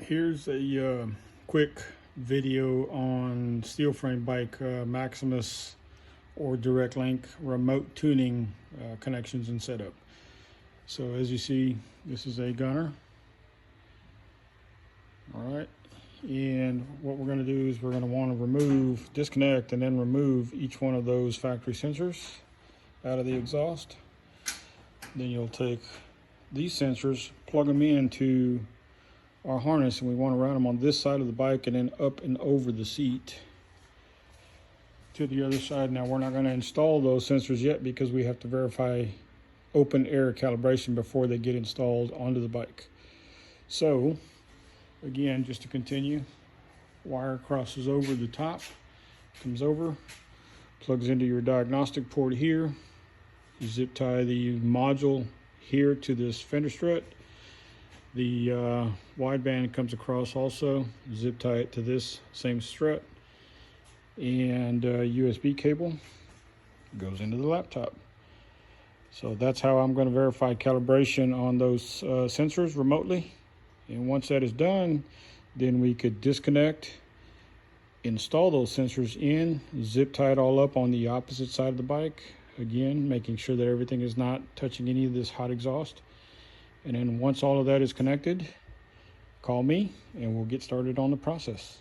Here's a quick video on steel frame bike Maximus or direct link remote tuning connections and setup. So as you see, this is a gunner. All right, and what we're going to do is we're going to want to disconnect and then remove each one of those factory sensors out of the exhaust. Then you'll take these sensors, plug them into our harness, and we want to route them on this side of the bike and then up and over the seat to the other side. Now we're not going to install those sensors yet because we have to verify open air calibration before they get installed onto the bike. So again, just to continue, wire crosses over the top, comes over, plugs into your diagnostic port here. You zip tie the module here to this fender strut. The wideband comes across also, zip tie it to this same strut, and USB cable goes into the laptop. So that's how I'm going to verify calibration on those sensors remotely. And once that is done, then we could disconnect, install those sensors in, zip tie it all up on the opposite side of the bike, again making sure that everything is not touching any of this hot exhaust. And then once all of that is connected, call me and we'll get started on the process.